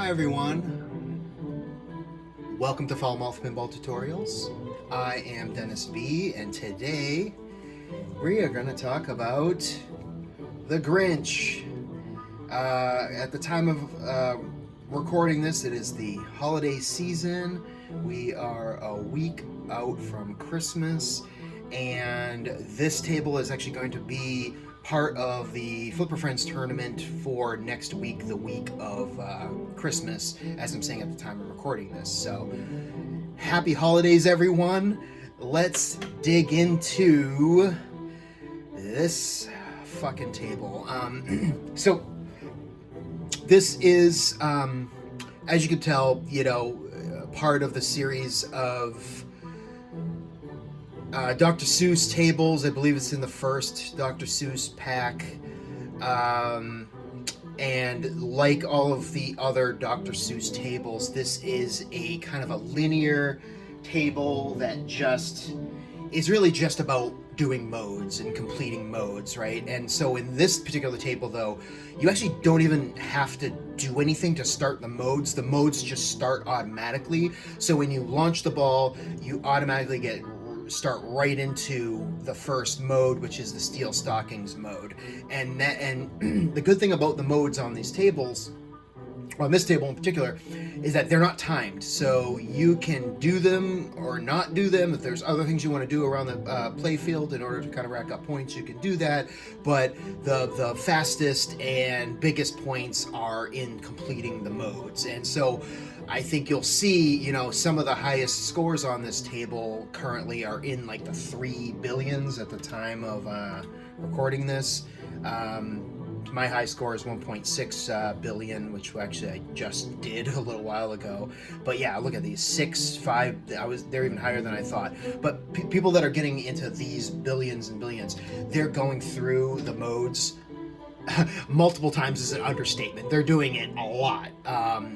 Hi everyone, welcome to Foul Mouth Pinball Tutorials. I am Dennis B, and today we are going to talk about the Grinch. At the time of recording this, it is the holiday season. We are a week out from Christmas, and this table is actually going to be part of the Flipper Friends tournament for next week, the week of Christmas, as I'm saying at the time of recording this. So, happy holidays, everyone. Let's dig into this fucking table. So, this is, as you can tell, part of the series of Dr. Seuss tables. I believe it's in the first Dr. Seuss pack. And like all of the other Dr. Seuss tables, this is a kind of a linear table that just is really just about doing modes and completing modes, right? And so in this particular table, though, you actually don't even have to do anything to start the modes. The modes just start automatically. So when you launch the ball, you automatically start right into the first mode, which is the Steel Stockings mode. And the good thing about the modes on these tables, on this table in particular, is that they're not timed. So you can do them or not do them. If there's other things you want to do around the play field in order to kind of rack up points, you can do that. But the fastest and biggest points are in completing the modes. And so I think you'll see, some of the highest scores on this table currently are in like the 3 billions at the time of recording this. My high score is 1.6 billion, which actually I just did a little while ago. But yeah, look at these 6, 5. They're even higher than I thought. But people that are getting into these billions and billions, they're going through the modes multiple times is an understatement. They're doing it a lot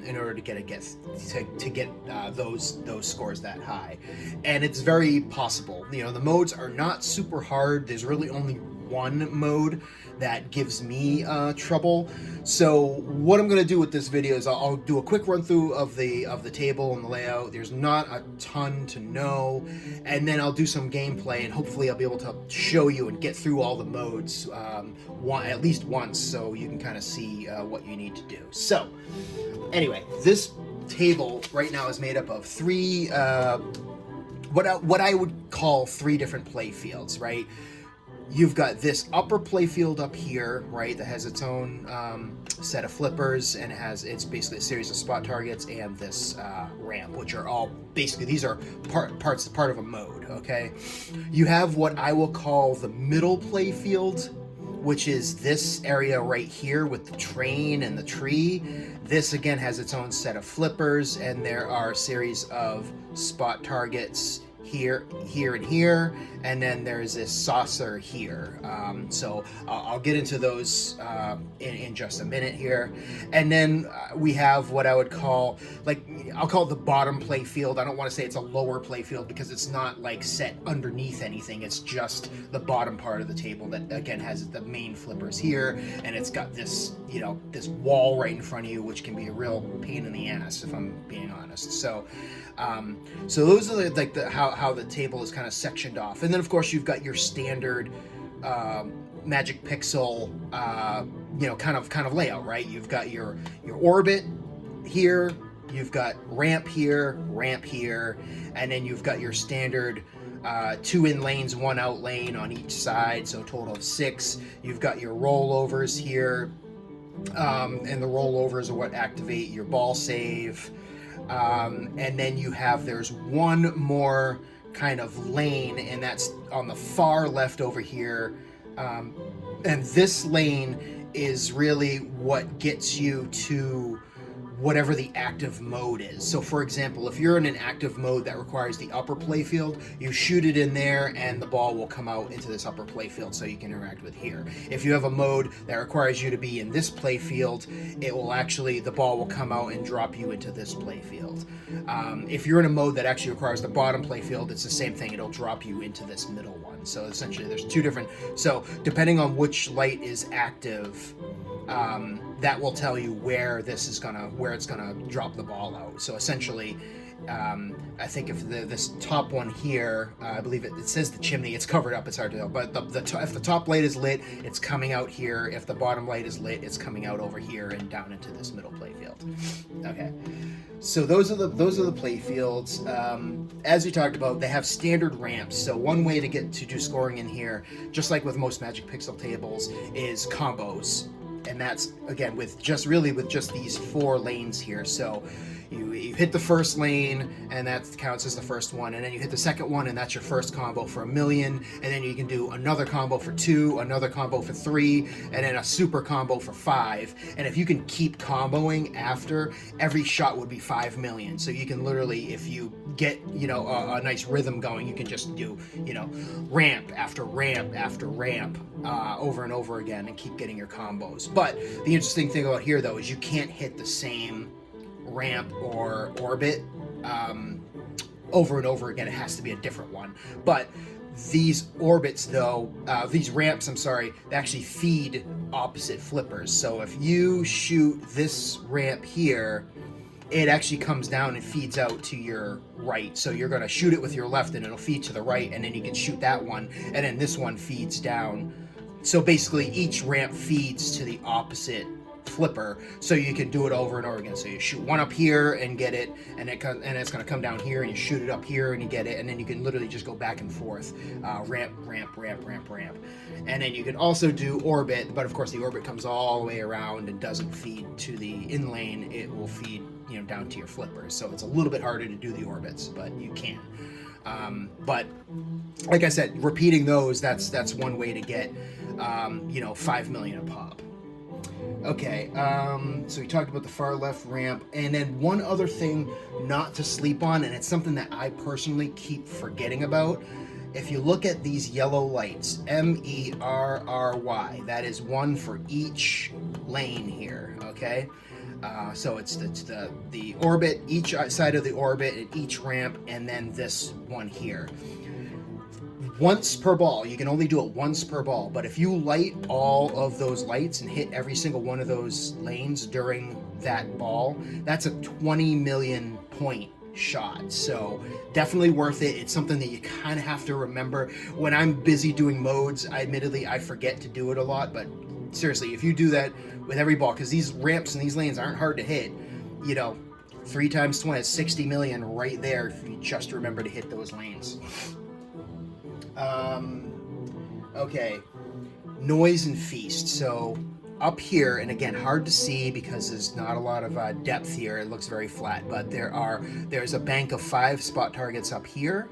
in order to get those scores that high, and it's very possible. The modes are not super hard. There's really only one mode that gives me trouble. So what I'm going to do with this video is I'll do a quick run through of the table and the layout. There's not a ton to know, and then I'll do some gameplay, and hopefully I'll be able to show you and get through all the modes at least once, so you can kind of see what you need to do. So anyway, this table right now is made up of three what I would call 3 different play fields, right? You've got this upper playfield up here, right, that has its own set of flippers, and it's basically a series of spot targets and this ramp, which are all basically, these are part of a mode, okay? You have what I will call the middle playfield, which is this area right here with the train and the tree. This again has its own set of flippers, and there are a series of spot targets here, and here, and then there's this saucer here. So I'll get into those in just a minute here. And then we have what I would call, I'll call it the bottom play field. I don't want to say it's a lower play field because it's not like set underneath anything. It's just the bottom part of the table that again has the main flippers here, and it's got this this wall right in front of you, which can be a real pain in the ass if I'm being honest. So those are like how the table is kind of sectioned off. And then of course you've got your standard Magic Pixel kind of layout, right? You've got your orbit here, you've got ramp here, and then you've got your standard 2 in lanes, 1 out lane on each side, so a total of 6. You've got your rollovers here, and the rollovers are what activate your ball save. And then there's one more kind of lane, and that's on the far left over here. And this lane is really what gets you to whatever the active mode is. So for example, if you're in an active mode that requires the upper playfield, you shoot it in there and the ball will come out into this upper playfield so you can interact with here. If you have a mode that requires you to be in this playfield, the ball will come out and drop you into this playfield. If you're in a mode that actually requires the bottom playfield, it's the same thing. It'll drop you into this middle one. So essentially there's 2 different, so depending on which light is active, that will tell you where it's gonna drop the ball out. So essentially, I think if this top one here, I believe it says the chimney. It's covered up. It's hard to tell. But if the top light is lit, it's coming out here. If the bottom light is lit, it's coming out over here and down into this middle playfield. Okay. So those are the playfields. As we talked about, they have standard ramps. So one way to do scoring in here, just like with most Magic Pixel tables, is combos, and that's again with just these 4 lanes here. So you hit the first lane, and that counts as the first one, and then you hit the second one, and that's your first combo for $1 million, and then you can do another combo for 2, another combo for 3, and then a super combo for 5. And if you can keep comboing after, every shot would be 5 million. So you can literally, if you get a nice rhythm going, you can just do ramp after ramp after ramp over and over again and keep getting your combos. But the interesting thing about here though is you can't hit the same ramp or orbit over and over again. It has to be a different one. But these orbits though, these ramps, I'm sorry, they actually feed opposite flippers. So if you shoot this ramp here, it actually comes down and feeds out to your right. So you're going to shoot it with your left and it'll feed to the right, and then you can shoot that one, and then this one feeds down. So basically each ramp feeds to the opposite flipper, so you can do it over and over again. So you shoot one up here and get it, and it's going to come down here, and you shoot it up here and you get it, and then you can literally just go back and forth, ramp, ramp, ramp, ramp, ramp. And then you can also do orbit, but of course the orbit comes all the way around and doesn't feed to the in lane. It will feed down to your flippers. So it's a little bit harder to do the orbits, but you can. But like I said, repeating those, that's one way to get 5 million a pop. Okay, so we talked about the far left ramp, and then one other thing not to sleep on, and it's something that I personally keep forgetting about. If you look at these yellow lights, MERRY, that is one for each lane here, okay? So it's the orbit, each side of the orbit, and each ramp, and then this one here. Once per ball. You can only do it once per ball, but if you light all of those lights and hit every single one of those lanes during that ball, that's a 20 million point shot. So definitely worth it. It's something that you kind of have to remember. When I'm busy doing modes, admittedly I forget to do it a lot, but seriously, if you do that with every ball, because these ramps and these lanes aren't hard to hit, 3 times 20 is 60 million right there if you just remember to hit those lanes. Okay, noise and feast. So up here, and again, hard to see because there's not a lot of depth here. It looks very flat, but there's a bank of 5 spot targets up here.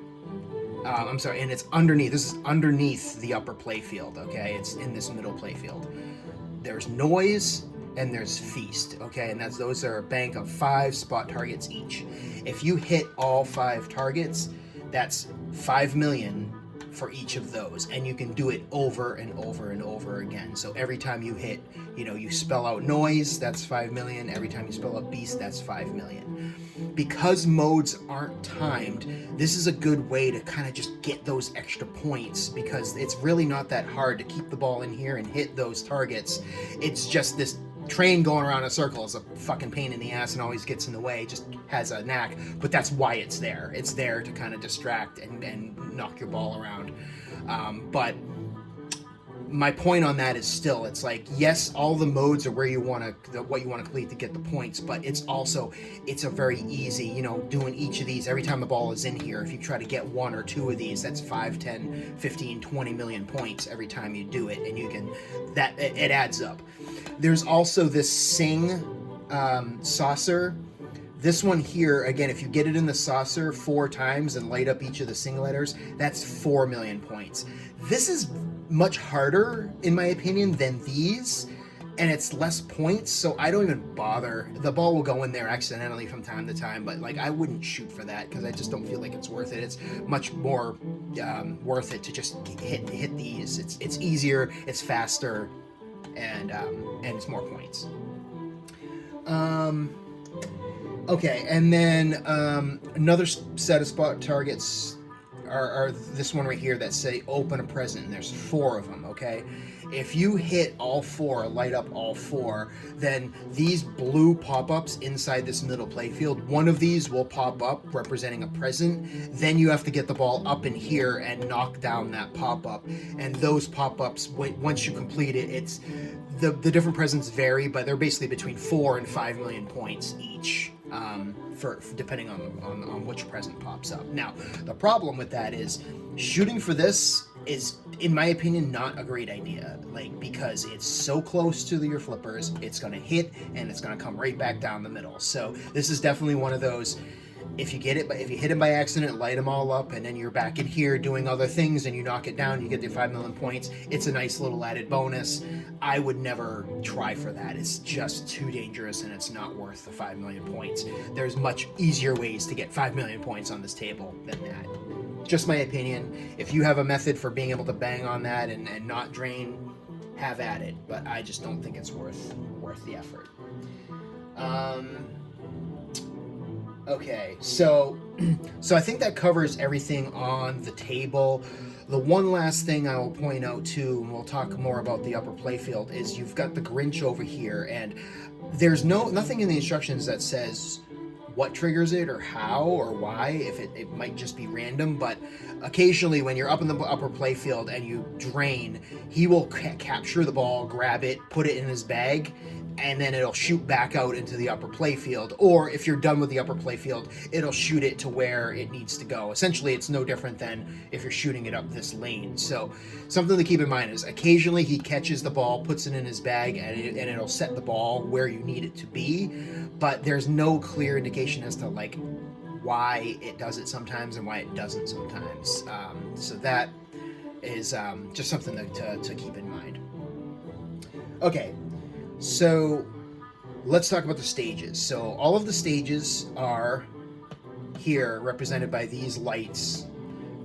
I'm sorry, and it's underneath. This is underneath the upper playfield. Okay, it's in this middle playfield. There's noise and there's feast. Okay, and those are a bank of 5 spot targets each. If you hit all 5 targets, that's 5 million for each of those, and you can do it over and over and over again. So every time you hit, you spell out noise, that's 5 million. Every time you spell out beast, that's 5 million. Because modes aren't timed, this is a good way to kind of just get those extra points, because it's really not that hard to keep the ball in here and hit those targets. It's just this train going around in a circle is a fucking pain in the ass and always gets in the way. It just has a knack, but that's why it's there. It's there to kind of distract and knock your ball around. But my point on that is still, it's like, yes, all the modes are where you want to, what you want to complete to get the points, but it's a very easy, doing each of these every time the ball is in here. If you try to get 1 or 2 of these, that's 5, 10, 15, 20 million points every time you do it, and it adds up. There's also this Sing saucer. This one here, again, if you get it in the saucer 4 times and light up each of the Sing letters, that's 4 million points. This is much harder, in my opinion, than these, and it's less points, so I don't even bother. The ball will go in there accidentally from time to time, but I wouldn't shoot for that because I just don't feel like it's worth it. It's much more worth it to just hit these. It's easier, it's faster, and it's more points. Okay, and then another set of spot targets are this one right here that say open a present, and there's 4 of them, okay? If you hit all 4, light up all 4, then these blue pop-ups inside this middle playfield, one of these will pop up representing a present. Then you have to get the ball up in here and knock down that pop-up. And those pop-ups, once you complete it, it's the different presents vary, but they're basically between 4 and 5 million points each. For depending on which present pops up. Now, the problem with that is shooting for this is, in my opinion, not a great idea. Like, because it's so close to your flippers, it's going to hit and it's going to come right back down the middle. So this is definitely one of those. If you get it, but if you hit them by accident, light them all up, and then you're back in here doing other things, and you knock it down, you get the 5 million points. It's a nice little added bonus. I would never try for that. It's just too dangerous, and it's not worth the 5 million points. There's much easier ways to get 5 million points on this table than that. Just my opinion. If you have a method for being able to bang on that and not drain, have at it. But I just don't think it's worth the effort. Okay, so I think that covers everything on the table. The one last thing I will point out too, and we'll talk more about the upper playfield, is you've got the Grinch over here, and there's nothing in the instructions that says what triggers it or how or why. If it might just be random, but occasionally when you're up in the upper playfield and you drain, he will capture the ball, grab it, put it in his bag, and then it'll shoot back out into the upper playfield. Or if you're done with the upper playfield, it'll shoot it to where it needs to go. Essentially, it's no different than if you're shooting it up this lane. So something to keep in mind is occasionally he catches the ball, puts it in his bag, and it'll set the ball where you need it to be. But there's no clear indication as to like why it does it sometimes and why it doesn't sometimes. So that is just something to keep in mind. Okay. So let's talk about the stages. So all of the stages are here represented by these lights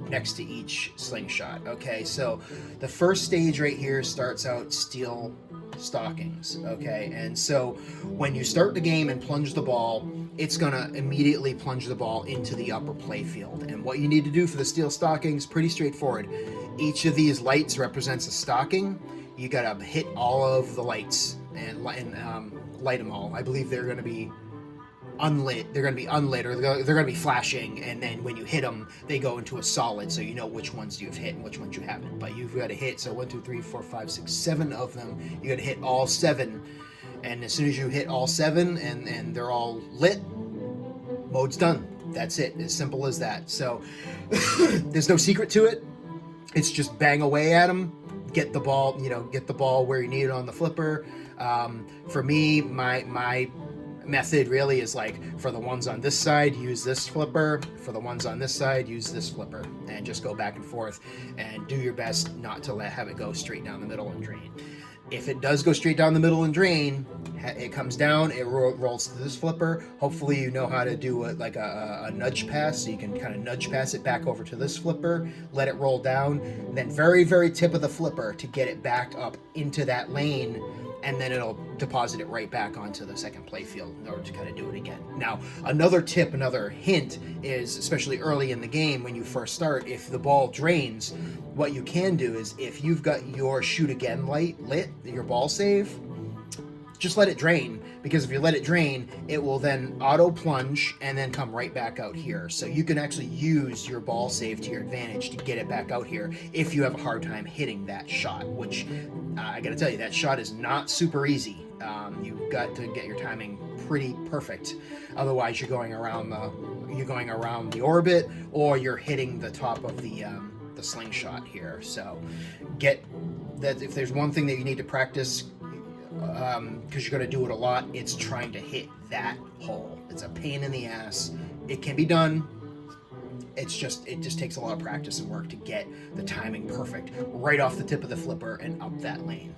next to each slingshot. Okay, so the first stage right here starts out steel stockings. Okay, and so when you start the game and plunge the ball, it's gonna immediately plunge the ball into the upper playfield. And what you need to do for the steel stockings, pretty straightforward. Each of these lights represents a stocking. You gotta hit all of the lights and light them all. I believe they're going to be unlit. They're going to be unlit, or they're going to be flashing, and then when you hit them, they go into a solid, so you know which ones you've hit and which ones you haven't. But you've got to hit, so 1, 2, 3, 4, 5, 6, 7 of them. You got to hit all 7, and as soon as you hit all 7 and they're all lit, mode's done. That's it. As simple as that. So there's no secret to it. It's just bang away at them. Get the ball where you need it on the flipper. For me, my method really is like, for the ones on this side, use this flipper. For the ones on this side, use this flipper, and just go back and forth and do your best not to have it go straight down the middle and drain. If it does go straight down the middle and drain, it comes down, it rolls to this flipper. Hopefully you know how to do a nudge pass, so you can kind of nudge pass it back over to this flipper, let it roll down, and then very, very tip of the flipper to get it back up into that lane, and then it'll deposit it right back onto the second playfield in order to kind of do it again. Now, another tip, another hint is, especially early in the game when you first start, if the ball drains, what you can do is, if you've got your shoot again light lit, your ball save, just let it drain, because if you let it drain, it will then auto plunge and then come right back out here. So you can actually use your ball save to your advantage to get it back out here if you have a hard time hitting that shot, which I gotta tell you, that shot is not super easy. You've got to get your timing pretty perfect. Otherwise, you're going around the orbit, or you're hitting the top of the slingshot here. So get that. If there's one thing that you need to practice, because you're going to do it a lot, it's trying to hit that hole. It's a pain in the ass. It can be done. It just takes a lot of practice and work to get the timing perfect right off the tip of the flipper and up that lane.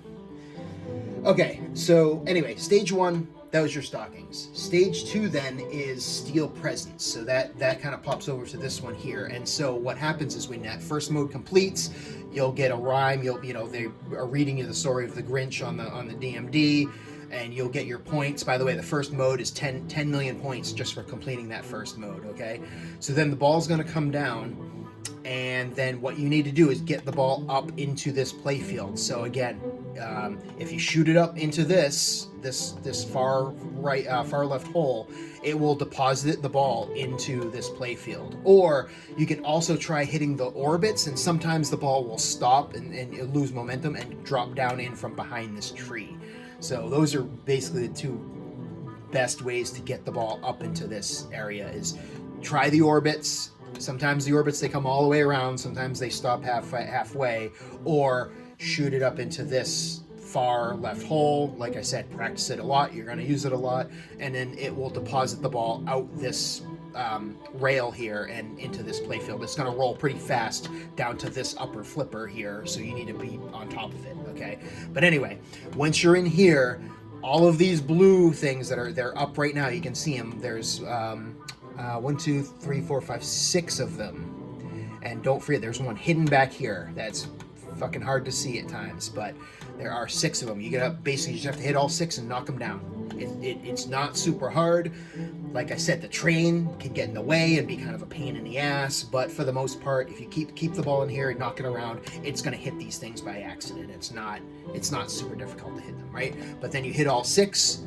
Okay, so anyway, stage 1, that was your stockings. Stage 2 then is steel presents. So that kind of pops over to this one here. And so what happens is, when that first mode completes, you'll get a rhyme. They are reading you the story of the Grinch on the DMD, and you'll get your points. By the way, the first mode is 10 million points just for completing that first mode, okay? So then the ball's going to come down, And then what you need to do is get the ball up into this playfield. So again, if you shoot it up into this far right, far left hole, it will deposit the ball into this playfield. Or you can also try hitting the orbits, and sometimes the ball will stop and lose momentum and drop down in from behind this tree. So those are basically the two best ways to get the ball up into this area. Is try the orbits. Sometimes the orbits, they come all the way around, sometimes they stop halfway, or shoot it up into this far left hole. Like I said, practice it a lot, you're going to use it a lot, and then it will deposit the ball out this rail here and into this playfield. It's going to roll pretty fast down to this upper flipper here, so you need to be on top of it, okay? But anyway, once you're in here, all of these blue things they're up right now, you can see them. There's 1, 2, 3, 4, 5, 6 of them. And don't forget, there's one hidden back here. That's fucking hard to see at times, but there are 6 of them. You gotta basically just have to hit all 6 and knock them down. It's not super hard. Like I said, the train can get in the way and be kind of a pain in the ass, but for the most part, if you keep the ball in here and knock it around, it's gonna hit these things by accident. It's not super difficult to hit them, right? But then you hit all 6.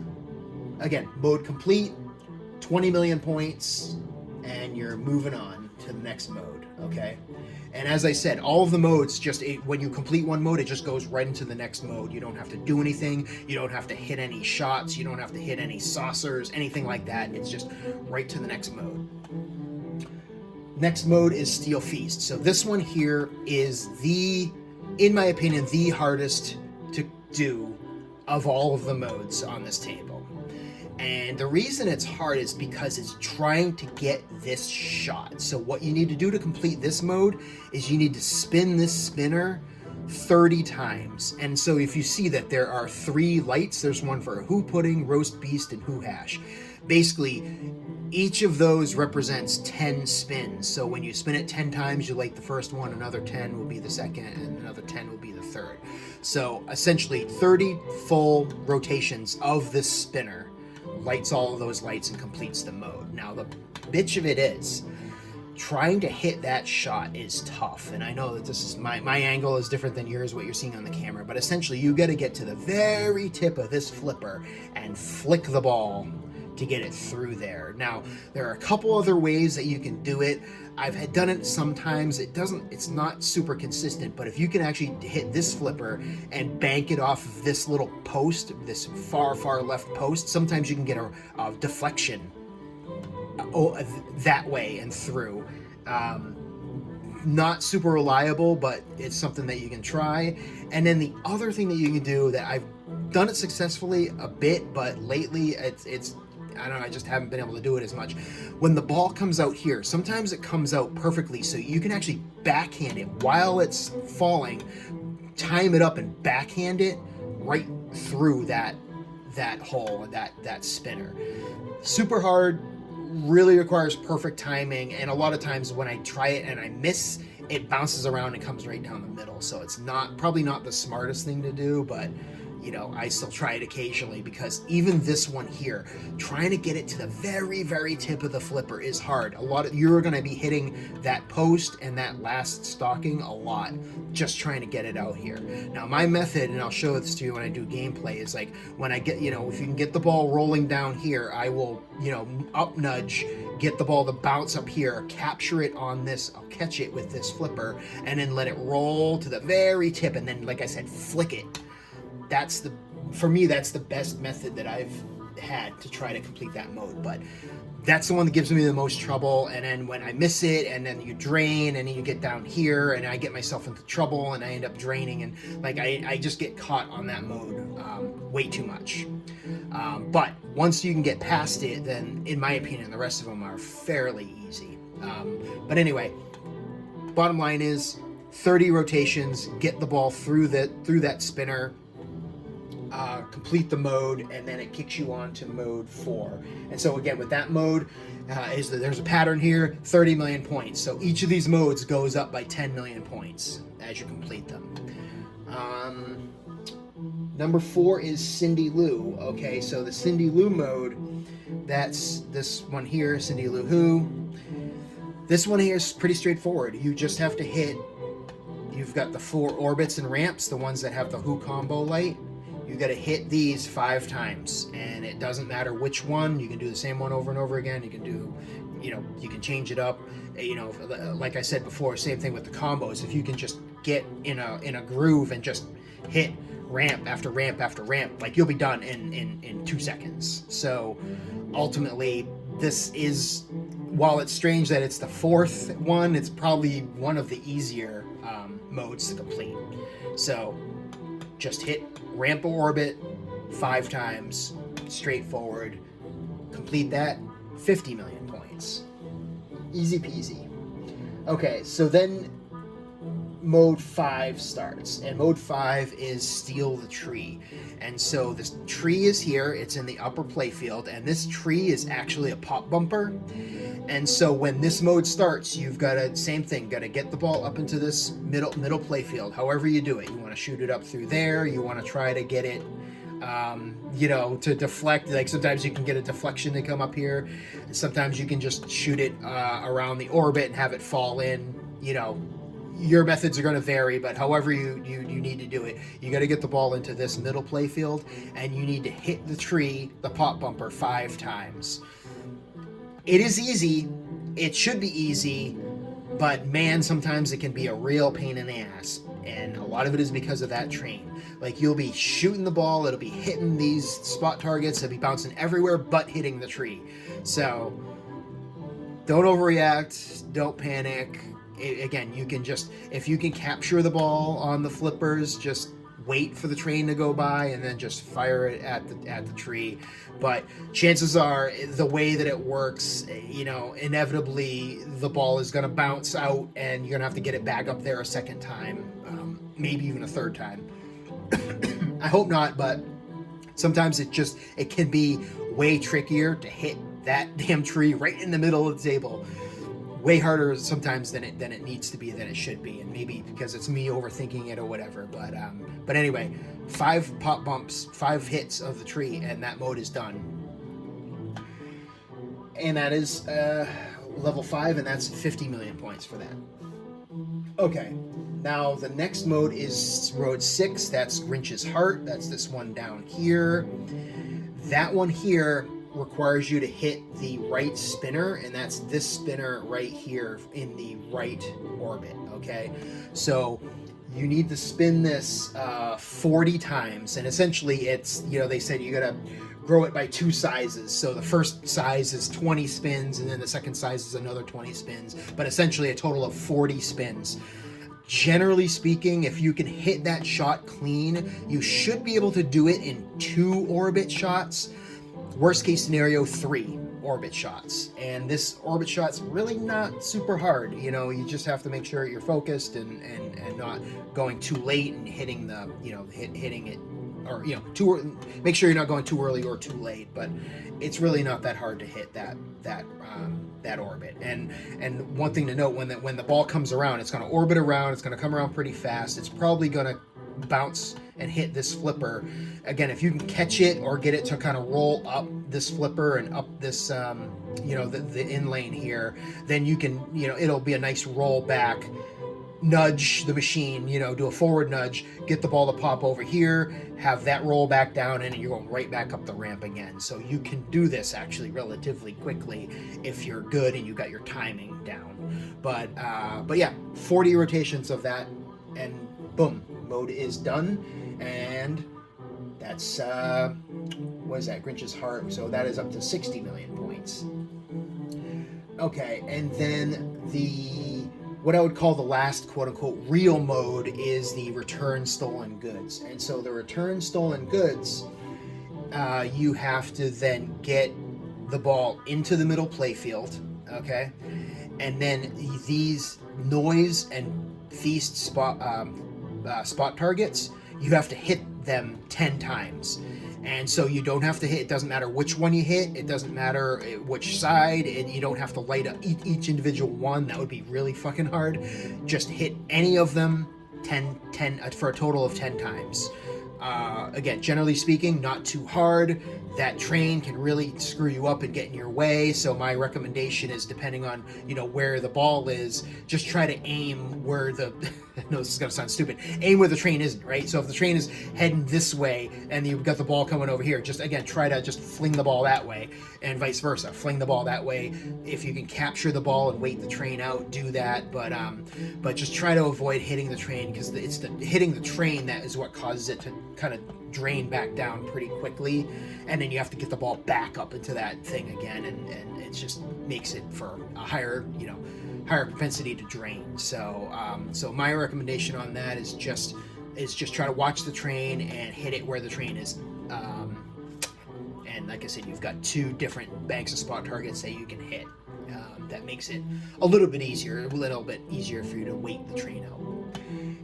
Again, mode complete. 20 million points, and you're moving on to the next mode, okay? And as I said, all of the modes, when you complete one mode, it just goes right into the next mode. You don't have to do anything. You don't have to hit any shots. You don't have to hit any saucers, anything like that. It's just right to the next mode. Next mode is Steel Feast. So this one here is in my opinion, the hardest to do of all of the modes on this table. And the reason it's hard is because it's trying to get this shot. So what you need to do to complete this mode is you need to spin this spinner 30 times. And so if you see that there are 3 lights, there's one for Who Pudding, Roast Beast, and Who Hash. Basically, each of those represents 10 spins. So when you spin it 10 times, you light the first one, another 10 will be the second, and another 10 will be the third. So essentially 30 full rotations of this spinner lights all of those lights and completes the mode. Now the bitch of it is, trying to hit that shot is tough, and I know that this is my angle is different than yours, what you're seeing on the camera, but essentially you got to get to the very tip of this flipper and flick the ball to get it through there. Now there are a couple other ways that you can do it. I've done it sometimes. It's not super consistent, but if you can actually hit this flipper and bank it off of this little post, this far left post, sometimes you can get a deflection that way and through. Not super reliable, but it's something that you can try. And then the other thing that you can do, that I've done it successfully a bit, but lately it's I don't know, I just haven't been able to do it as much. When the ball comes out here, sometimes it comes out perfectly, so you can actually backhand it while it's falling, time it up and backhand it right through that hole, that spinner. Super hard, really requires perfect timing, and a lot of times when I try it and I miss, it bounces around and comes right down the middle. So it's probably not the smartest thing to do, but you know, I still try it occasionally, because even this one here, trying to get it to the very tip of the flipper is hard. You're going to be hitting that post and that last stocking a lot, just trying to get it out here. Now my method, and I'll show this to you when I do gameplay, is like when I get, if you can get the ball rolling down here, I will, up nudge, get the ball to bounce up here, capture it on this, I'll catch it with this flipper, and then let it roll to the very tip, and then, like I said, flick it. For me, that's the best method that I've had to try to complete that mode. But that's the one that gives me the most trouble. And then when I miss it, and then you drain, and then you get down here, and I get myself into trouble, and I end up draining, and like I just get caught on that mode way too much. But once you can get past it, then in my opinion, the rest of them are fairly easy. But anyway, bottom line is 30 rotations, get the ball through that spinner. Complete the mode, and then it kicks you on to mode 4. And so again, with that mode, there's a pattern here, 30 million points. So each of these modes goes up by 10 million points as you complete them. Number 4 is Cindy Lou. Okay, so the Cindy Lou mode, that's this one here, Cindy Lou Who. This one here is pretty straightforward. You just have to hit, you've got the 4 orbits and ramps, the ones that have the Who combo light. You got to hit these 5 times, and it doesn't matter which one. You can do the same one over and over again. You can do, you can change it up. Like I said before, same thing with the combos. If you can just get in a groove and just hit ramp after ramp after ramp, like you'll be done in 2 seconds. So ultimately, this is, while it's strange that it's the 4th one, it's probably one of the easier modes to complete. So just hit ramp or orbit 5 times, straightforward. Complete that, 50 million points. Easy peasy. Okay, so then mode 5 starts, and mode 5 is Steal the Tree. And so this tree is here, it's in the upper playfield, and this tree is actually a pop bumper. And so when this mode starts, you've got to, same thing, got to get the ball up into this middle playfield, however you do it. You want to shoot it up through there, you want to try to get it to deflect. Like sometimes you can get a deflection to come up here, sometimes you can just shoot it around the orbit and have it fall in. Your methods are going to vary, but however you need to do it, you got to get the ball into this middle playfield, and you need to hit the tree, the pop bumper, 5 times. It is easy, it should be easy, but man, sometimes it can be a real pain in the ass, and a lot of it is because of that train. Like, you'll be shooting the ball, it'll be hitting these spot targets, it'll be bouncing everywhere but hitting the tree. So don't overreact, don't panic. Again, you can just, if you can capture the ball on the flippers, just wait for the train to go by and then just fire it at the tree. But chances are, the way that it works, inevitably the ball is going to bounce out and you're going to have to get it back up there a second time, maybe even a third time. I hope not, but sometimes it can be way trickier to hit that damn tree right in the middle of the table. Way harder sometimes than it needs to be, than it should be, and maybe because it's me overthinking it or whatever. But anyway, 5 pop bumps, 5 hits of the tree, and that mode is done. And that is level 5, and that's 50 million points for that. Okay, now the next mode is Road 6. That's Grinch's Heart. That's this one down here. That one here requires you to hit the right spinner, and that's this spinner right here in the right orbit. Okay, so you need to spin this 40 times, and essentially it's, they said you gotta grow it by 2 sizes. So the first size is 20 spins, and then the second size is another 20 spins, but essentially a total of 40 spins. Generally speaking, if you can hit that shot clean, you should be able to do it in 2 orbit shots. Worst case scenario, 3 orbit shots. And this orbit shot's really not super hard. You just have to make sure you're focused and not going too late and hitting the, hitting it, or, make sure you're not going too early or too late. But it's really not that hard to hit that orbit. And one thing to note, when the ball comes around, it's going to orbit around, it's going to come around pretty fast. It's probably going to bounce and hit this flipper. Again, if you can catch it or get it to kind of roll up this flipper and up this, the in lane here, then you can, it'll be a nice roll back, nudge the machine, do a forward nudge, get the ball to pop over here, have that roll back down, and you're going right back up the ramp again. So you can do this actually relatively quickly if you're good and you got your timing down. But yeah, 40 rotations of that, and boom, mode is done. And that's what is that, Grinch's Heart. So that is up to 60 million points. Okay, and then what I would call the last quote-unquote real mode is the Return Stolen Goods. And so the Return Stolen Goods, you have to then get the ball into the middle playfield, okay? And then these noise and feast spot targets, you have to hit them 10 times. And so you don't have to hit, it doesn't matter which one you hit, it doesn't matter which side, and you don't have to light up each individual one. That would be really fucking hard. Just hit any of them 10 for a total of 10 times. Again, generally speaking, not too hard. That train can really screw you up and get in your way. So my recommendation is, depending on, where the ball is, just try to aim where the, I know this is going to sound stupid, aim where the train isn't, right? So if the train is heading this way and you've got the ball coming over here, just, again, try to just fling the ball that way, and vice versa. Fling the ball that way. If you can capture the ball and wait the train out, do that. But just try to avoid hitting the train, because it's hitting the train that is what causes it to kind of drain back down pretty quickly, and then you have to get the ball back up into that thing again, and it just makes it for a higher propensity to drain. So my recommendation on that is just try to watch the train and hit it where the train is. And like I said, you've got 2 different banks of spot targets that you can hit. That makes it a little bit easier for you to wait the train out.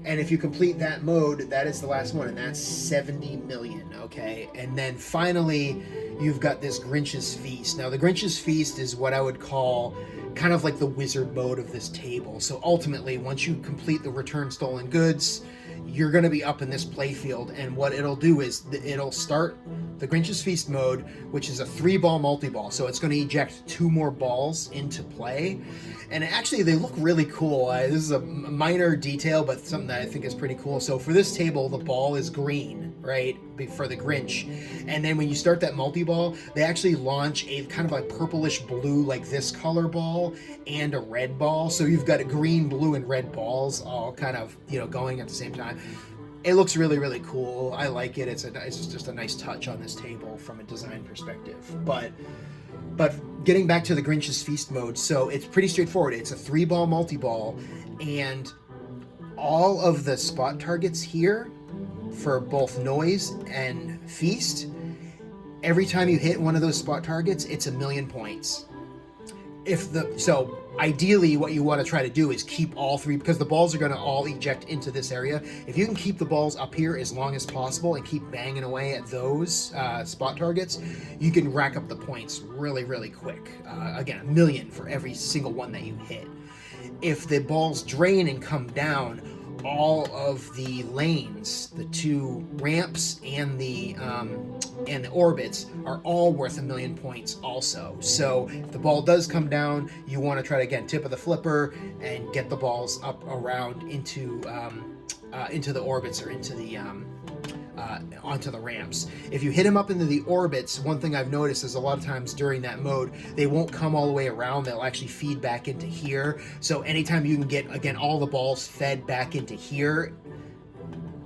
And if you complete that mode, that is the last one, and that's 70 million, okay? And then finally, you've got this Grinch's Feast. Now, the Grinch's Feast is what I would call kind of like the wizard mode of this table. So ultimately, once you complete the Return Stolen Goods, you're going to be up in this playfield, and what it'll do is it'll start the Grinch's Feast mode, which is a 3-ball multi-ball. So it's going to eject 2 more balls into play, and actually they look really cool. This is a minor detail, but something that I think is pretty cool. So for this table, the ball is green, right, for the Grinch, and then when you start that multi-ball, they actually launch a kind of like purplish blue, like this color ball, and a red ball. So you've got a green, blue, and red balls all kind of going at the same time. It looks really, really cool. I like it. It's just a nice touch on this table from a design perspective. But getting back to the Grinch's Feast mode, so it's pretty straightforward. It's a 3-ball multi-ball, and all of the spot targets here for both Noise and Feast, every time you hit one of those spot targets, it's 1,000,000 points. So ideally, what you want to try to do is keep all 3, because the balls are going to all eject into this area. If you can keep the balls up here as long as possible and keep banging away at those spot targets, you can rack up the points really, really quick. Again, 1,000,000 for every single one that you hit. If the balls drain and come down, all of the lanes, the 2 ramps and the orbits, are all worth 1,000,000 points also. So if the ball does come down, you want to try to, again, tip of the flipper and get the balls up around into the orbits, or into the onto the ramps. If you hit them up into the orbits, one thing I've noticed is a lot of times during that mode, they won't come all the way around. They'll actually feed back into here. So anytime you can get, again, all the balls fed back into here,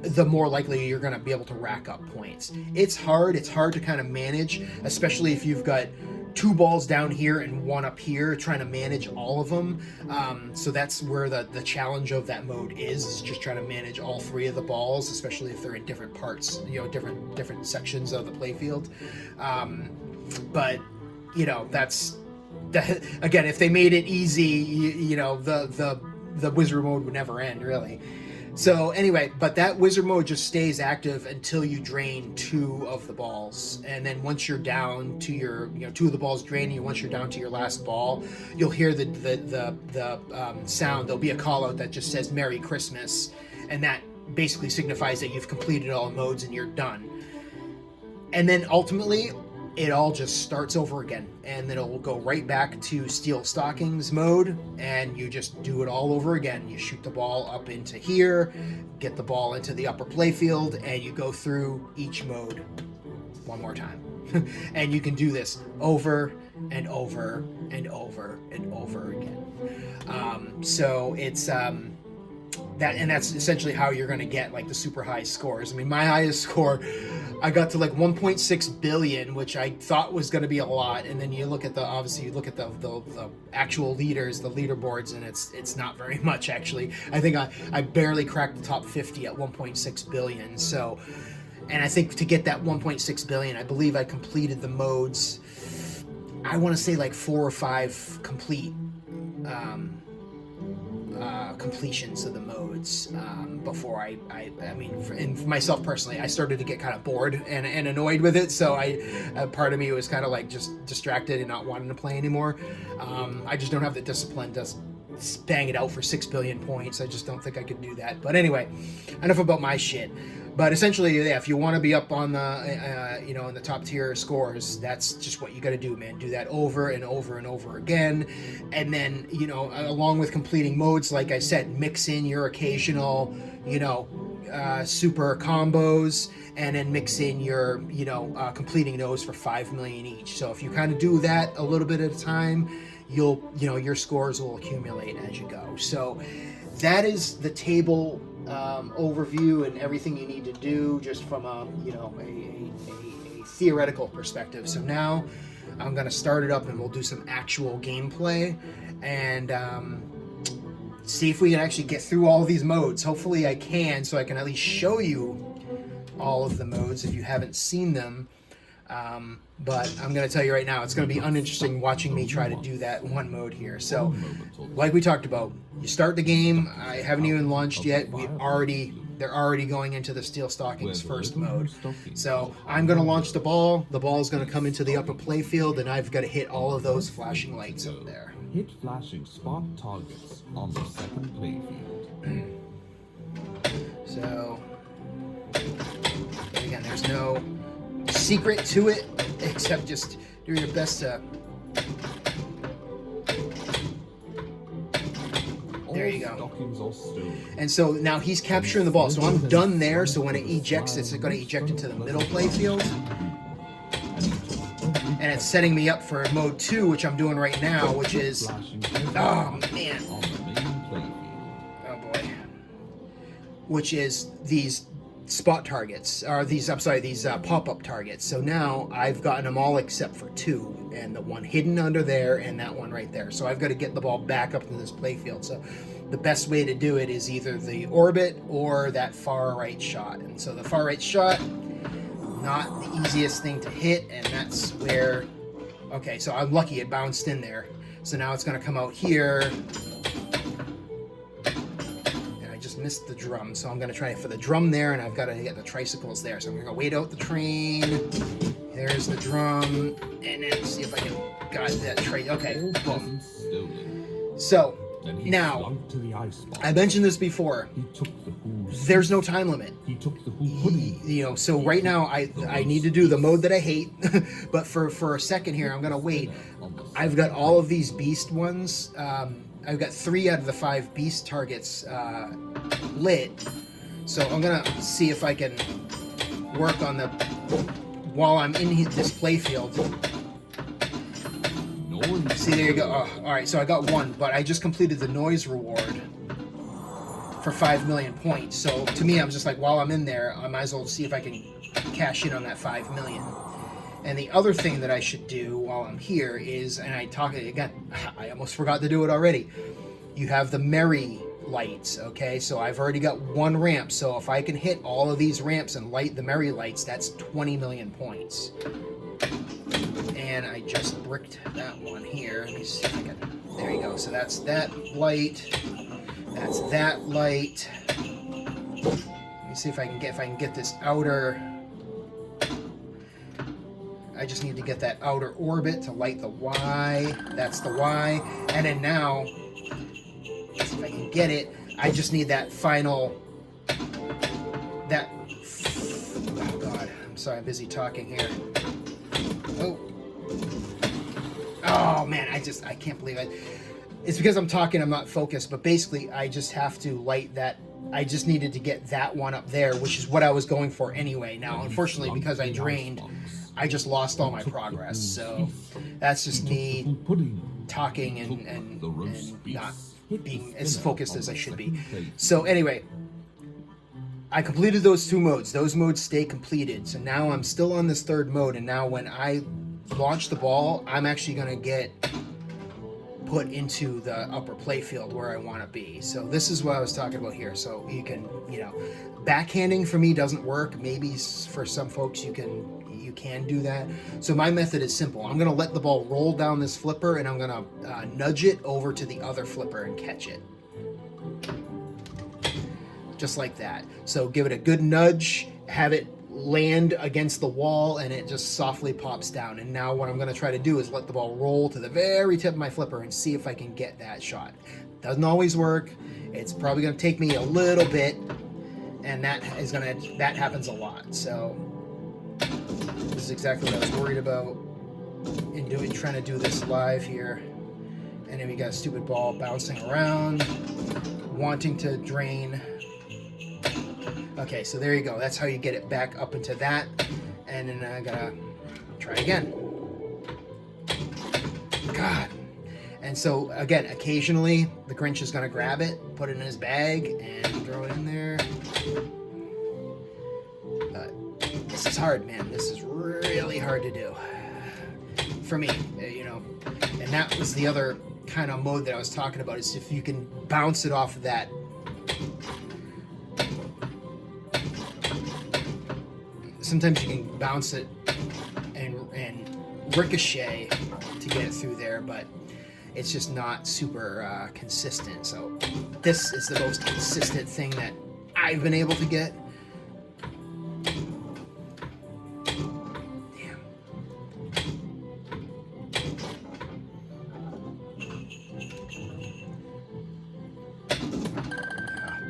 the more likely you're going to be able to rack up points. It's hard to kind of manage, especially if you've got 2 balls down here and 1 up here, trying to manage all of them. So that's where the challenge of that mode is just trying to manage all 3 of the balls, especially if they're in different parts, different sections of the playfield. But that's again, if they made it easy, the wizard mode would never end, really. So anyway, but that wizard mode just stays active until you drain 2 of the balls, and then once you're down to your, 2 of the balls draining, once you're down to your last ball, you'll hear the sound. There'll be a call out that just says "Merry Christmas," and that basically signifies that you've completed all modes and you're done. And then ultimately, it all just starts over again, and then it'll go right back to Steel Stockings mode, and you just do it all over again. You shoot the ball up into here, get the ball into the upper playfield, and you go through each mode one more time. And you can do this over and over and over and over again. So it's that's essentially how you're going to get like the super high scores. I mean, my highest score, I got to like 1.6 billion, which I thought was going to be a lot. And then you look at the actual leaders, the leaderboards, and it's not very much, actually. I think I barely cracked the top 50 at 1.6 billion. So, and I think to get that 1.6 billion, I believe I completed the modes, I want to say like 4 or 5 complete completions of the modes before I mean, for myself personally, I started to get kind of bored and annoyed with it, so part of me was kind of like just distracted and not wanting to play anymore. I just don't have the discipline bang it out for 6 billion points. I just don't think I could do that. But anyway, enough about my shit. But essentially, yeah, if you want to be up on the, in the top tier scores, that's just what you got to do, man. Do that over and over and over again. And then, along with completing modes, like I said, mix in your occasional, super combos, and then mix in your, completing those for 5 million each. So if you kind of do that a little bit at a time, your scores will accumulate as you go. So that is the table overview and everything you need to do, just from a theoretical perspective. So now I'm going to start it up and we'll do some actual gameplay and see if we can actually get through all of these modes. Hopefully I can, so I can at least show you all of the modes if you haven't seen them. But I'm going to tell you right now, it's going to be uninteresting watching me try to do that one mode here. So, like we talked about, you start the game. I haven't even launched yet. They're already going into the Steel Stockings first mode. So I'm going to launch the ball. The ball is going to come into the upper playfield, and I've got to hit all of those flashing lights up there. Hit flashing spot targets on the second playfield. So, again, there's no secret to it, except just do your best to... There you go. And so now he's capturing the ball. So I'm done there, so when it ejects, it's going to eject into the middle playfield. And it's setting me up for mode 2, which I'm doing right now, which is... Oh, man. Oh, boy. Which is these spot targets, or these pop-up targets. So now I've gotten them all except for 2, and the one hidden under there and that one right there. So I've got to get the ball back up to this playfield. So the best way to do it is either the orbit or that far right shot. And so the far right shot, not the easiest thing to hit, and that's where... Okay, so I'm lucky it bounced in there. So now it's going to come out here. Missed the drum, so I'm going to try for the drum there, and I've got to get the tricycles there. So I'm going to wait out the train. There's the drum, and then see if I can got that train. Okay, boom. So now I mentioned this before. There's no time limit. So right now I need to do the mode that I hate, but for a second here I'm going to wait. I've got all of these beast ones. I've got 3 out of the 5 beast targets lit, so I'm gonna see if I can work on the while I'm in this playfield. See, there you go. Oh, all right, so I got 1, but I just completed the noise reward for 5 million points. So to me, I'm just like, while I'm in there, I might as well see if I can cash in on that 5 million. And the other thing that I should do while I'm here is, and I almost forgot to do it already. You have the merry lights, okay? So I've already got 1 ramp. So if I can hit all of these ramps and light the merry lights, that's 20 million points. And I just bricked that one here. Let me see if I can... There you go. So that's that light. That's that light. Let me see if I can get this outer... I just need to get that outer orbit to light the Y. That's the Y. And then now, let's see if I can get it. I just need that final... Oh, God. I'm sorry, I'm busy talking here. Oh, man, I can't believe it. It's because I'm talking, I'm not focused, but basically I just have to light that. I just needed to get that one up there, which is what I was going for anyway. Now, unfortunately, because I drained, I just lost all my progress. So that's just me talking and not being as focused as I should be. So anyway, I completed those 2 modes. Those modes stay completed. So now I'm still on this 3rd mode, and now when I launch the ball, I'm actually going to get put into the upper playfield where I want to be. So this is what I was talking about here. So you can, backhanding for me doesn't work. Maybe for some folks you can do that. So my method is simple. I'm going to let the ball roll down this flipper, and I'm going to nudge it over to the other flipper and catch it. Just like that. So give it a good nudge, have it land against the wall and it just softly pops down. And now what I'm going to try to do is let the ball roll to the very tip of my flipper and see if I can get that shot. Doesn't always work. It's probably going to take me a little bit, and that happens a lot. So this is exactly what I was worried about in trying to do this live here. And then we got a stupid ball bouncing around, wanting to drain. Okay, so there you go. That's how you get it back up into that. And then I gotta try again. God. And so, again, occasionally the Grinch is gonna grab it, put it in his bag, and throw it in there. This is hard, man. This is really hard to do. For me, you know. And that was the other kind of mode that I was talking about, is if you can bounce it off of that. Sometimes you can bounce it and ricochet to get it through there, but it's just not super consistent. So this is the most consistent thing that I've been able to get. Damn.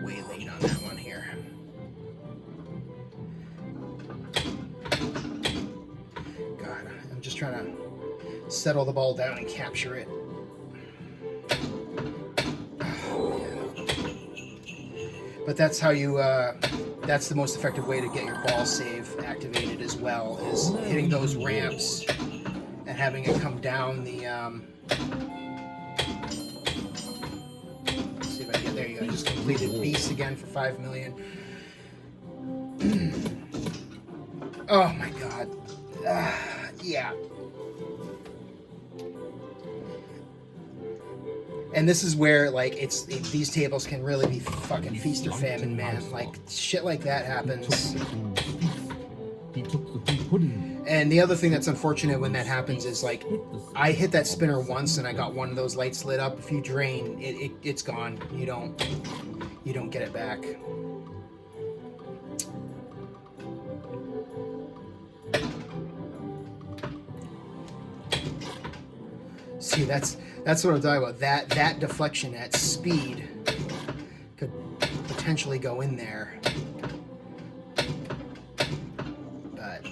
Way late on that one here. God, I'm just trying to settle the ball down and capture it. But that's how you, that's the most effective way to get your ball save activated as well, is hitting those ramps and having it come down the, let's see if I get, there you go, I just completed Beast again for 5 million. Oh my God. Yeah. And this is where, like, these tables can really be fucking feast or famine, man. Like, shit like that happens. And the other thing that's unfortunate when that happens is, like, I hit that spinner once and I got one of those lights lit up. If you drain, it's gone. You don't get it back. See, that's what I'm talking about. That deflection at speed could potentially go in there, but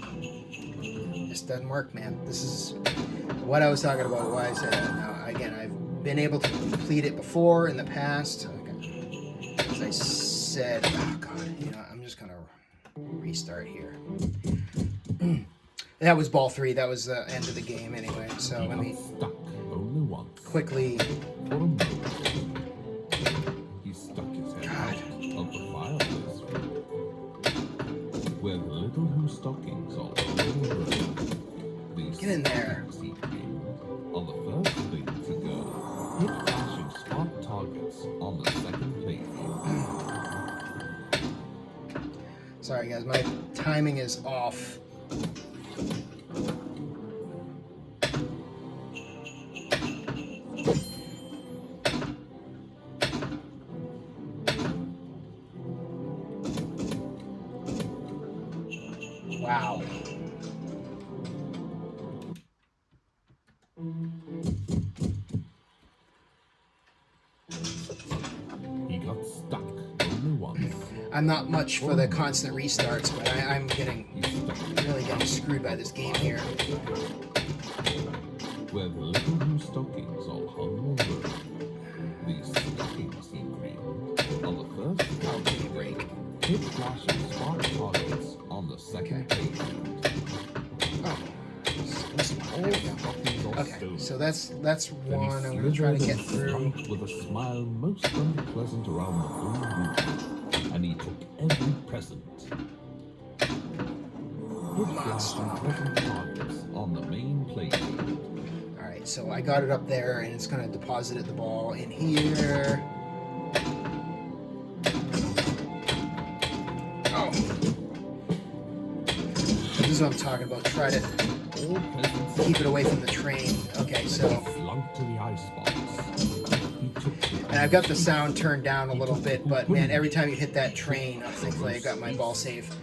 this doesn't work, man. This is what I was talking about. Why I said that. Now, again, I've been able to complete it before in the past. As I said, oh God, you know, I'm just gonna restart here. That was ball 3. That was the end of the game anyway. So let me quickly. He stuck his head out of the fireplace with little blue stockings all over. Get in there. On the first thing to go, hit flashing spot targets on the second playfield. Sorry guys, my timing is off. Wow. He got stuck only once. I'm not much for the constant restarts, but I'm really getting screwed by this game here. Where the little blue stockings all hung over. These stockings he created on the first Break. hit flashing spot targets on the second playfield. Oh. Okay, so that's one. I'm gonna try to get through. With a smile most unpleasant around the blue roof, and he took every present. Hit flashing present targets on the main playfield. All right, so I got it up there, and it's gonna deposit the ball in here. Oh. So this is what I'm talking about. Try to keep it away from the train. Okay, so. And I've got the sound turned down a little bit, but man, every time you hit that train, I think I got my ball save.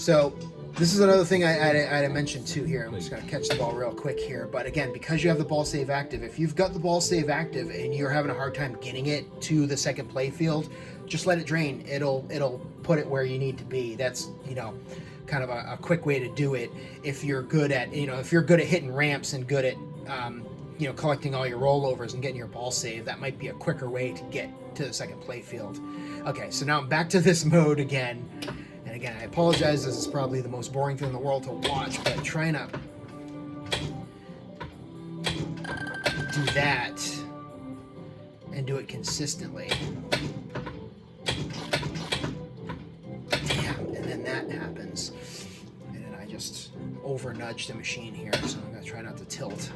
So this is another thing I mentioned too here. I'm just going to catch the ball real quick here. But again, because you have the ball save active, if you've got the ball save active and you're having a hard time getting it to the second play field, just let it drain. It'll put it where you need to be. That's, you know, kind of a quick way to do it. If you're good at, you know, if you're good at hitting ramps and good at, you know, collecting all your rollovers and getting your ball save, that might be a quicker way to get to the second play field. Okay, so now I'm back to this mode again. And again, I apologize, this is probably the most boring thing in the world to watch, but trying to do that and do it consistently. Damn, and then that happens. And then I just over-nudge the machine here, so I'm going to try not to tilt.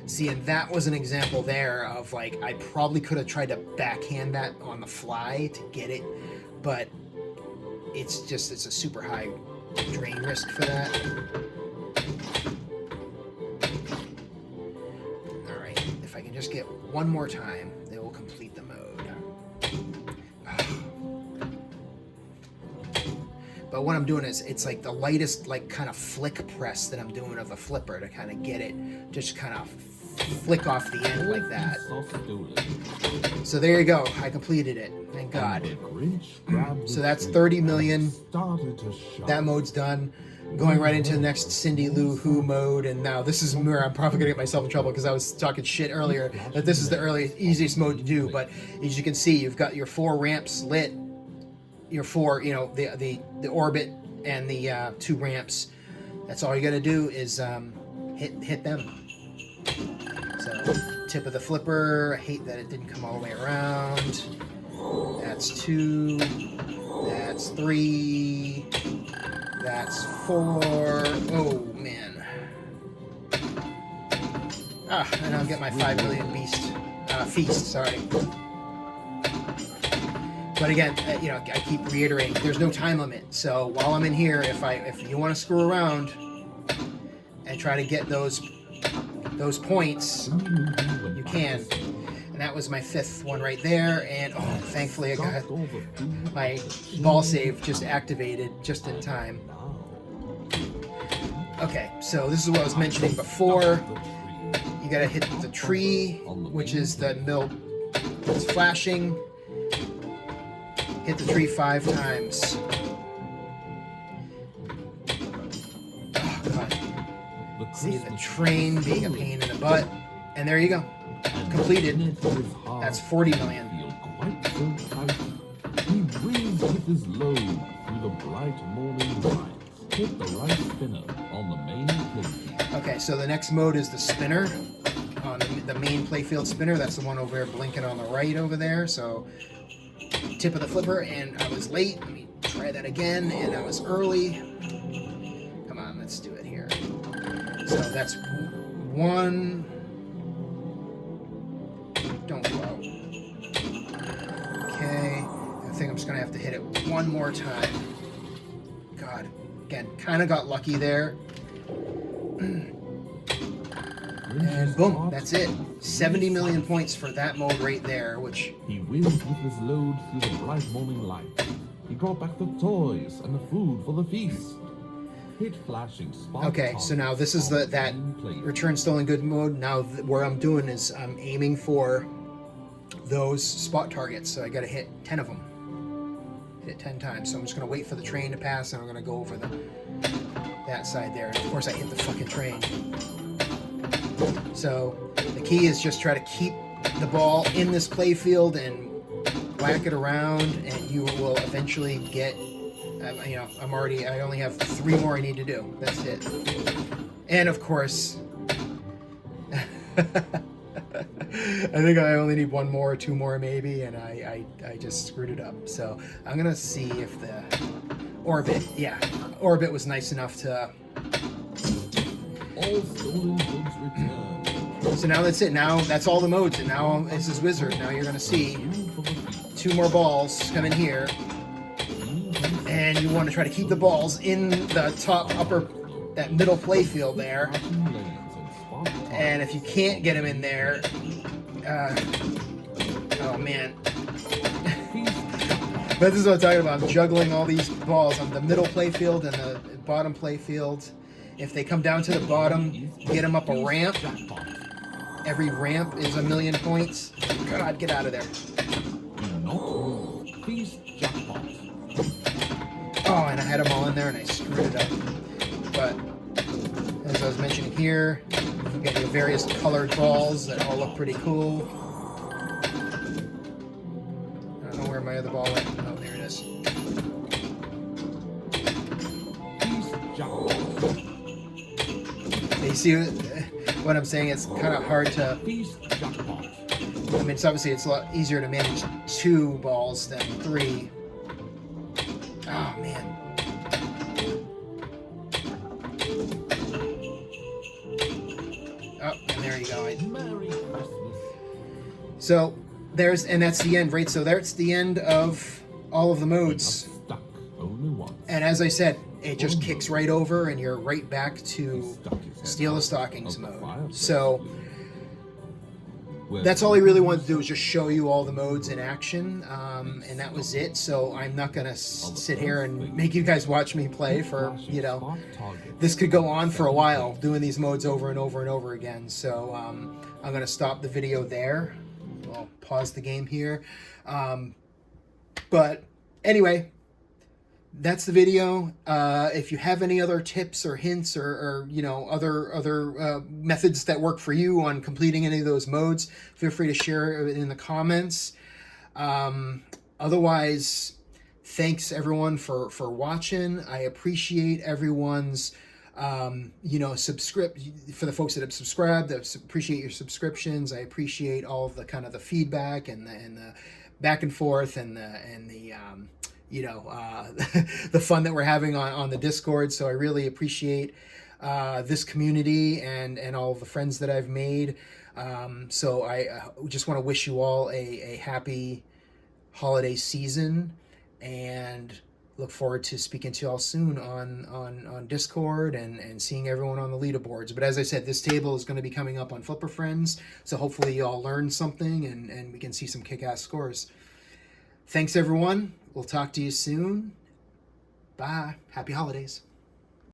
See, and that was an example there of, like, I probably could have tried to backhand that on the fly to get it, but it's a super high drain risk for that. Alright, if I can just get one more time, they will complete the mode. But what I'm doing is, it's like the lightest, like, kind of flick press that I'm doing of the flipper to kind of get it, just kind of flick off the end like that. So there you go, I completed it, thank God. So that's 30 million, that mode's done. Going right into the next Cindy Lou Who mode, and now this is where I'm probably gonna get myself in trouble because I was talking shit earlier that this is the easiest mode to do, but as you can see, you've got your 4 ramps lit, your 4, you know, the orbit and the 2 ramps. That's all you gotta do is hit them. So, tip of the flipper. I hate that it didn't come all the way around. That's 2. That's 3. That's 4. Oh, man. And I'll get my 5 million feast, sorry. But again, you know, I keep reiterating, there's no time limit. So while I'm in here, if you want to screw around and try to get those points, you can. And that was my 5th one right there, and oh, thankfully I got my ball save just activated just in time. Okay, so this is what I was mentioning before. You gotta hit the tree, which is the middle that's flashing. Hit the tree 5 times. See the train being a pain in the butt. And there you go. Completed. That's 40 million. He breathes with his load through the bright morning light. Hit the right spinner on the main playfield. Okay, so the next mode is the spinner. On the main playfield spinner. That's the one over there blinking on the right over there. So tip of the flipper, and I was late. Let me try that again, and I was early. Come on, let's do it here. So that's 1. Don't go out. Okay. I think I'm just going to have to hit it one more time. God. Again, kind of got lucky there. And boom, that's it. 70 million points for that mode right there, which... He wheeled with his load through the bright morning light. He brought back the toys and the food for the feast. Flashing spot. Okay, so now this is that return stolen good mode. Now where I'm doing is I'm aiming for those spot targets. So I got to hit 10 of them. Hit it 10 times. So I'm just going to wait for the train to pass, and I'm going to go over that side there. And of course I hit the fucking train. So the key is just try to keep the ball in this play field and whack it around, and you will eventually get... you know, I only have 3 more I need to do. That's it. And of course, I think I only need 1 more, 2 more maybe, and I just screwed it up. So I'm gonna see if the orbit was nice enough to... All stolen goods returned. So now that's it. Now that's all the modes, and now this is Wizard. Now you're gonna see 2 more balls come in here. And you want to try to keep the balls in the top upper, that middle play field there. And if you can't get them in there, oh man. But this is what I'm talking about. I'm juggling all these balls on the middle playfield and the bottom playfield. If they come down to the bottom, get them up a ramp. Every ramp is 1,000,000 points. God, get out of there. Oh, and I had them all in there and I screwed it up. But as I was mentioning here, you get your various colored balls that all look pretty cool. I don't know where my other ball went. Oh, there it is. You see what I'm saying? It's kind of hard to... I mean, it's obviously it's a lot easier to manage 2 balls than 3. Oh, man. Oh, and there you go. So, and that's the end, right? So that's the end of all of the modes. And as I said, it just kicks right over and you're right back to Steal the Stockings mode. So that's all I really wanted to do, was just show you all the modes in action, and that was it. So I'm not going to sit here and make you guys watch me play for, this could go on for a while, doing these modes over and over and over again. So I'm going to stop the video there. I'll pause the game here. But anyway, that's the video. If you have any other tips or hints or other methods that work for you on completing any of those modes, feel free to share it in the comments. Otherwise, thanks everyone for watching. I appreciate everyone's for the folks that have subscribed. I appreciate your subscriptions. I appreciate all of the kind of the feedback and the back and forth and the the fun that we're having on the Discord. So I really appreciate this community and all of the friends that I've made. So I just want to wish you all a happy holiday season, and look forward to speaking to you all soon on Discord and seeing everyone on the leaderboards. But as I said, this table is going to be coming up on Flipper Friends, so hopefully you all learned something and we can see some kick-ass scores. Thanks, everyone. We'll talk to you soon. Bye. Happy holidays.